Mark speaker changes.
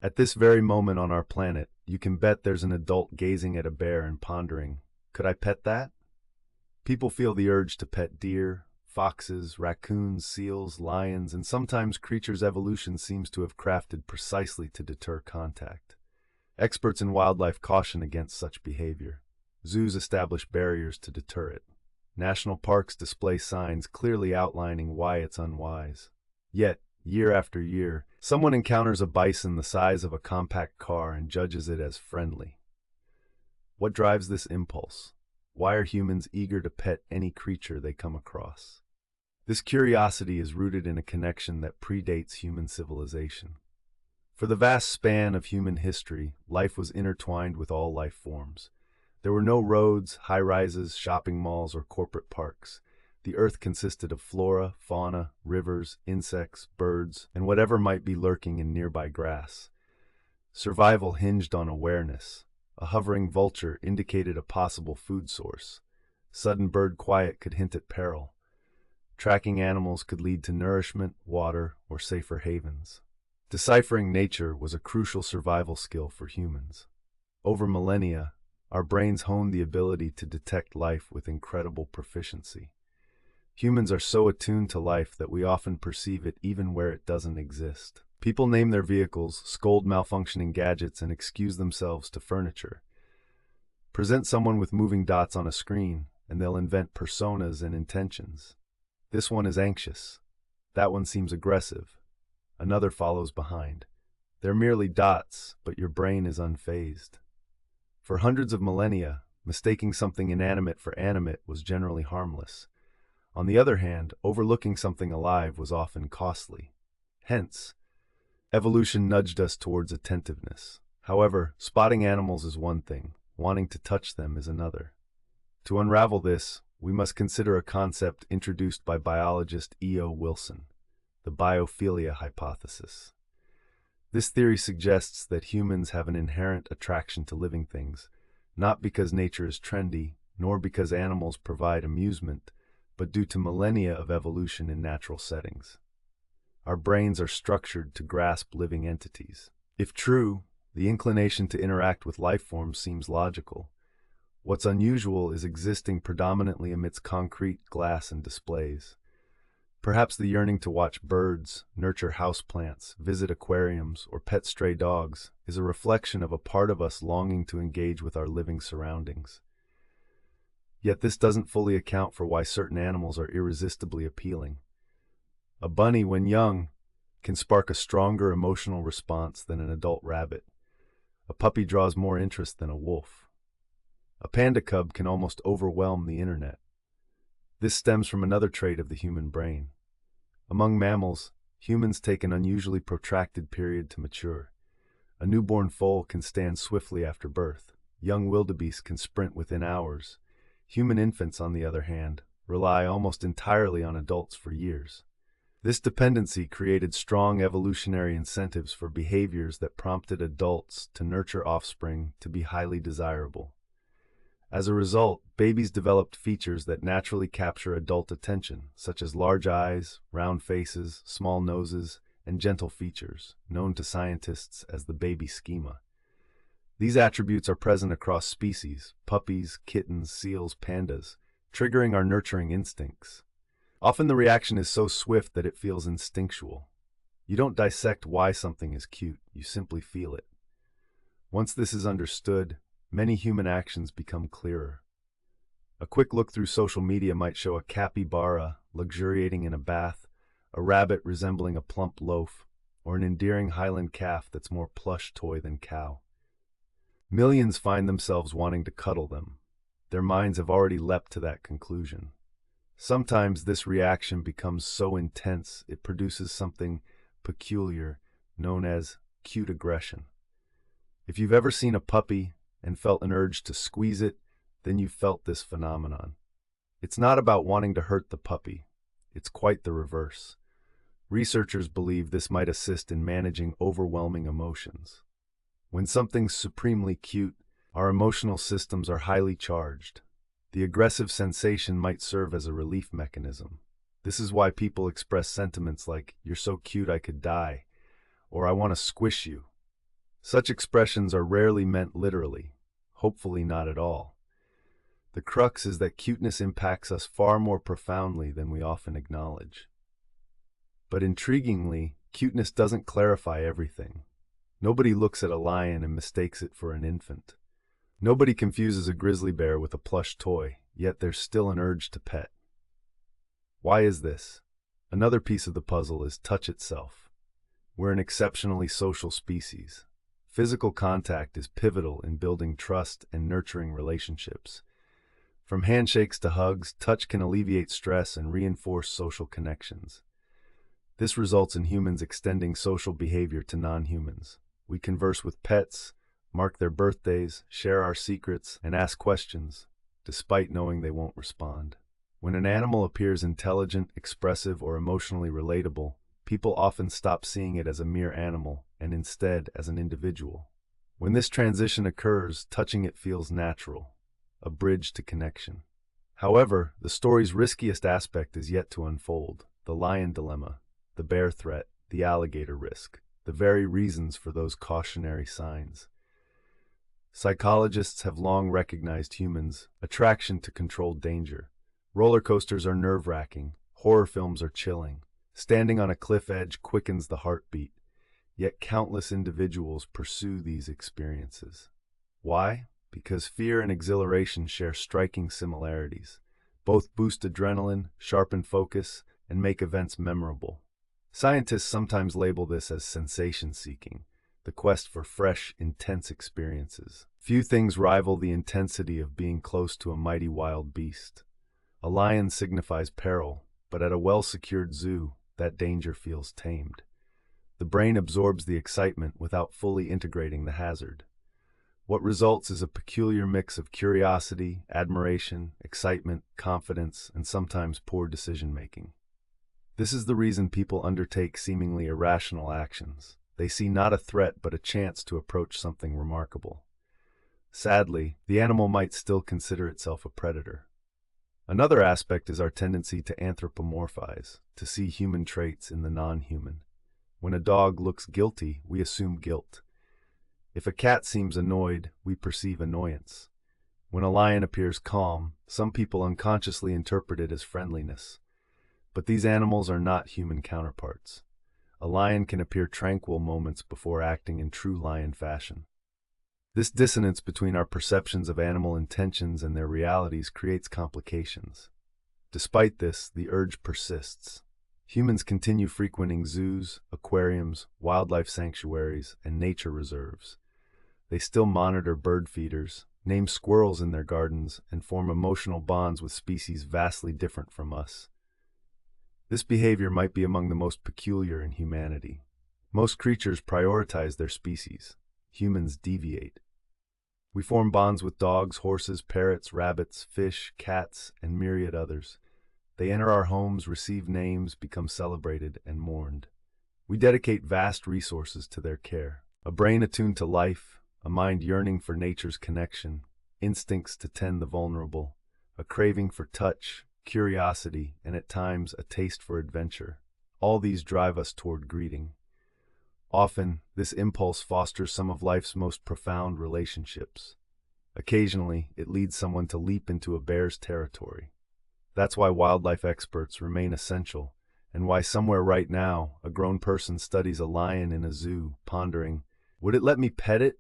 Speaker 1: At this very moment on our planet, you can bet there's an adult gazing at a bear and pondering, could I pet that? People feel the urge to pet deer, foxes, raccoons, seals, lions, and sometimes creatures evolution seems to have crafted precisely to deter contact. Experts in wildlife caution against such behavior. Zoos establish barriers to deter it. National parks display signs clearly outlining why it's unwise. Yet, year after year, someone encounters a bison the size of a compact car and judges it as friendly. What drives this impulse? Why are humans eager to pet any creature they come across? This curiosity is rooted in a connection that predates human civilization. For the vast span of human history, life was intertwined with all life forms. There were no roads, high-rises, shopping malls, or corporate parks. The earth consisted of flora, fauna, rivers, insects, birds, and whatever might be lurking in nearby grass. Survival hinged on awareness. A hovering vulture indicated a possible food source. Sudden bird quiet could hint at peril. Tracking animals could lead to nourishment, water, or safer havens. Deciphering nature was a crucial survival skill for humans. Over millennia, our brains honed the ability to detect life with incredible proficiency. Humans are so attuned to life that we often perceive it even where it doesn't exist. People name their vehicles, scold malfunctioning gadgets, and excuse themselves to furniture. Present someone with moving dots on a screen, and they'll invent personas and intentions. This one is anxious. That one seems aggressive. Another follows behind. They're merely dots, but your brain is unfazed. For hundreds of millennia, mistaking something inanimate for animate was generally harmless. On the other hand, overlooking something alive was often costly. Hence, evolution nudged us towards attentiveness. However, spotting animals is one thing, wanting to touch them is another. To unravel this, we must consider a concept introduced by biologist E.O. Wilson, the biophilia hypothesis. This theory suggests that humans have an inherent attraction to living things, not because nature is trendy, nor because animals provide amusement, but due to millennia of evolution in natural settings. Our brains are structured to grasp living entities. If true, the inclination to interact with life forms seems logical. What's unusual is existing predominantly amidst concrete, glass, and displays. Perhaps the yearning to watch birds, nurture houseplants, visit aquariums, or pet stray dogs is a reflection of a part of us longing to engage with our living surroundings. Yet this doesn't fully account for why certain animals are irresistibly appealing. A bunny, when young, can spark a stronger emotional response than an adult rabbit. A puppy draws more interest than a wolf. A panda cub can almost overwhelm the internet. This stems from another trait of the human brain. Among mammals, humans take an unusually protracted period to mature. A newborn foal can stand swiftly after birth. Young wildebeest can sprint within hours. Human infants, on the other hand, rely almost entirely on adults for years. This dependency created strong evolutionary incentives for behaviors that prompted adults to nurture offspring to be highly desirable. As a result, babies developed features that naturally capture adult attention, such as large eyes, round faces, small noses, and gentle features, known to scientists as the baby schema. These attributes are present across species, puppies, kittens, seals, pandas, triggering our nurturing instincts. Often the reaction is so swift that it feels instinctual. You don't dissect why something is cute, you simply feel it. Once this is understood, many human actions become clearer. A quick look through social media might show a capybara luxuriating in a bath, a rabbit resembling a plump loaf, or an endearing Highland calf that's more plush toy than cow. Millions find themselves wanting to cuddle them. Their minds have already leapt to that conclusion. Sometimes this reaction becomes so intense it produces something peculiar known as cute aggression. If you've ever seen a puppy and felt an urge to squeeze it, then you've felt this phenomenon. It's not about wanting to hurt the puppy. It's quite the reverse. Researchers believe this might assist in managing overwhelming emotions. When something's supremely cute, our emotional systems are highly charged. The aggressive sensation might serve as a relief mechanism. This is why people express sentiments like, "You're so cute I could die," or "I want to squish you." Such expressions are rarely meant literally, hopefully not at all. The crux is that cuteness impacts us far more profoundly than we often acknowledge. But intriguingly, cuteness doesn't clarify everything. Nobody looks at a lion and mistakes it for an infant. Nobody confuses a grizzly bear with a plush toy, yet there's still an urge to pet. Why is this? Another piece of the puzzle is touch itself. We're an exceptionally social species. Physical contact is pivotal in building trust and nurturing relationships. From handshakes to hugs, touch can alleviate stress and reinforce social connections. This results in humans extending social behavior to non-humans. We converse with pets, mark their birthdays, share our secrets, and ask questions, despite knowing they won't respond. When an animal appears intelligent, expressive, or emotionally relatable, people often stop seeing it as a mere animal and instead as an individual. When this transition occurs, touching it feels natural, a bridge to connection. However, the story's riskiest aspect is yet to unfold: the lion dilemma, the bear threat, the alligator risk, the very reasons for those cautionary signs. Psychologists have long recognized humans' attraction to controlled danger. Roller coasters are nerve-wracking, horror films are chilling, standing on a cliff edge quickens the heartbeat, yet countless individuals pursue these experiences. Why? Because fear and exhilaration share striking similarities. Both boost adrenaline, sharpen focus, and make events memorable. Scientists sometimes label this as sensation-seeking, the quest for fresh, intense experiences. Few things rival the intensity of being close to a mighty wild beast. A lion signifies peril, but at a well-secured zoo, that danger feels tamed. The brain absorbs the excitement without fully integrating the hazard. What results is a peculiar mix of curiosity, admiration, excitement, confidence, and sometimes poor decision-making. This is the reason people undertake seemingly irrational actions. They see not a threat but a chance to approach something remarkable. Sadly, the animal might still consider itself a predator. Another aspect is our tendency to anthropomorphize, to see human traits in the non-human. When a dog looks guilty, we assume guilt. If a cat seems annoyed, we perceive annoyance. When a lion appears calm, some people unconsciously interpret it as friendliness. But these animals are not human counterparts. A lion can appear tranquil moments before acting in true lion fashion. This dissonance between our perceptions of animal intentions and their realities creates complications. Despite this, the urge persists. Humans continue frequenting zoos, aquariums, wildlife sanctuaries, and nature reserves. They still monitor bird feeders, name squirrels in their gardens, and form emotional bonds with species vastly different from us. This behavior might be among the most peculiar in humanity. Most creatures prioritize their species. Humans deviate. We form bonds with dogs, horses, parrots, rabbits, fish, cats, and myriad others. They enter our homes, receive names, become celebrated and mourned. We dedicate vast resources to their care. A brain attuned to life, a mind yearning for nature's connection, instincts to tend the vulnerable, a craving for touch, curiosity, and at times a taste for adventure. All these drive us toward greeting. Often, this impulse fosters some of life's most profound relationships. Occasionally, it leads someone to leap into a bear's territory. That's why wildlife experts remain essential, and why somewhere right now, a grown person studies a lion in a zoo, pondering, would it let me pet it,